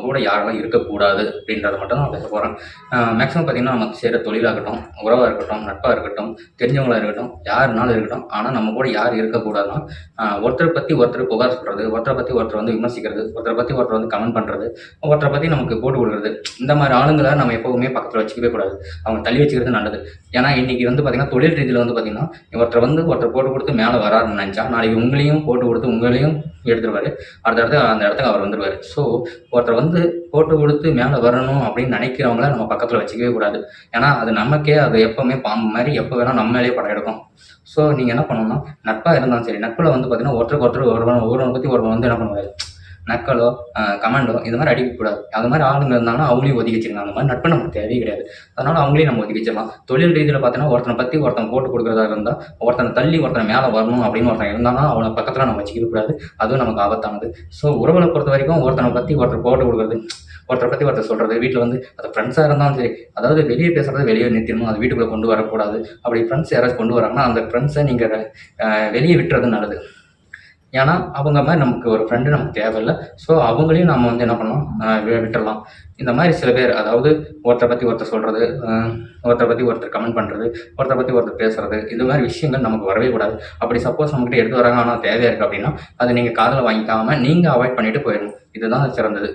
கூட யாரெல்லாம் இருக்கக்கூடாது அப்படின்றத மட்டும் நான் பேச போகிறேன். மேக்ஸிமம் பார்த்தீங்கன்னா, நமக்கு செய்கிற தொழிலாகட்டும், உறவாக இருக்கட்டும், நட்பாக இருக்கட்டும், தெரிஞ்சவங்களா இருக்கட்டும், யாருனாலும் இருக்கட்டும். ஆனால் நம்ம கூட யார் இருக்கக்கூடாதுன்னா, ஒருத்தரை பற்றி ஒருத்தர் புகார் சொல்கிறது, ஒருத்தரை பற்றி ஒருத்தர் வந்து விமர்சிக்கிறது, ஒருத்தரை பற்றி ஒருத்தர் வந்து கமெண்ட் பண்ணுறது, ஒருத்தரை பற்றி நமக்கு போட்டு கொடுக்குறது. இந்த மாதிரி ஆளுங்களை நம்ம எப்போவுமே பக்கத்தில் வச்சுக்கவே கூடாது. அவங்க தள்ளி வச்சுக்கிறது நல்லது. ஏன்னா இன்னைக்கு வந்து பார்த்தீங்கன்னா, தொழில் ரீதியில் வந்து பார்த்தீங்கன்னா, ஒருத்தர் போட்டு கொடுத்து மேலே வராருன்னு நினச்சா, நாளைக்கு உங்களையும் போட்டு கொடுத்து உங்களையும் எடுத்துருவாரு. அடுத்தடுத்து அந்த இடத்துக்கு அவர் வந்துருவாரு. ஸோ ஒருத்தர் வந்து போட்டு கொடுத்து மேலே வரணும் அப்படின்னு நினைக்கிறவங்கள நம்ம பக்கத்தில் வச்சுக்கவே கூடாது. ஏன்னா அது நமக்கே அது எப்பவுமே பாம்பு மாதிரி எப்போ வேணால் நம்ம மேலேயே படம் எடுக்கும். ஸோ நீங்கள் என்ன பண்ணணும்னா, நட்பாக இருந்தாலும் சரி, நட்பில் வந்து பார்த்தீங்கன்னா ஒருத்தருக்கு ஒருத்தர் ஒருவனை பற்றி ஒருவன் வந்து என்ன பண்ணுவாரு, நக்கலோ கமெண்டோ இது மாதிரி அடிக்கக்கூடாது. அது மாதிரி ஆளுங்க இருந்தாங்கன்னா அவங்களையும் ஒதுக்கி வச்சுக்கலாம். அந்த மாதிரி நட்பு நமக்கு தேவையே கிடையாது. அதனால அவங்களையும் நம்ம ஒதுக்கி வச்சிடலாம். தொழில் ரீதியில் பார்த்தீங்கன்னா ஒருத்தனை பற்றி ஒருத்தன் போட்டு கொடுக்குறதா இருந்தால், ஒருத்தனை தள்ளி ஒருத்தனை மேலே வரணும் அப்படின்னு ஒருத்தன் இருந்தானா அவனை பக்கத்தில் நம்ம வச்சுக்க கூடாது. அதுவும் நமக்கு ஆபத்தானது. ஸோ உறவுகளை பொறுத்த வரைக்கும் ஒருத்தனை பற்றி ஒருத்தர் போட்டு கொடுக்குறது, ஒருத்தரை பற்றி ஒருத்தர் சொல்கிறது, வீட்டில் வந்து அது ஃப்ரெண்ட்ஸாக இருந்தாலும் சரி, அதாவது வெளியே பேசுகிறத வெளியே நிறுத்திடணும், அது வீட்டுக்குள்ளே கொண்டு வரக்கூடாது. அப்படி ஃப்ரெண்ட்ஸ் யாராச்சும் கொண்டு வராங்கன்னா அந்த ஃப்ரெண்ட்ஸை நீங்கள் வெளியே விட்டுறது நல்லது. ஏன்னா அவங்க மாதிரி நமக்கு ஒரு ஃப்ரெண்டு நமக்கு தேவையில்ல. ஸோ அவங்களையும் நம்ம வந்து என்ன பண்ணலாம், விட்டுறலாம். இந்த மாதிரி சில பேர், அதாவது ஒருத்தரை பற்றி ஒருத்தர் சொல்கிறது, ஒருத்தரை பற்றி ஒருத்தர் கமெண்ட் பண்ணுறது, ஒருத்தரை பற்றி ஒருத்தர் பேசுறது, இது மாதிரி விஷயங்கள் நமக்கு வரவே கூடாது. அப்படி சப்போஸ் நம்மகிட்ட எடுத்து வராங்க ஆனால் தேவையாக இருக்குது அப்படின்னா, அதை நீங்கள் காதில் வாங்கிக்காமல் நீங்கள் அவாய்ட் பண்ணிட்டு போயிடணும். இதுதான் சிறந்தது.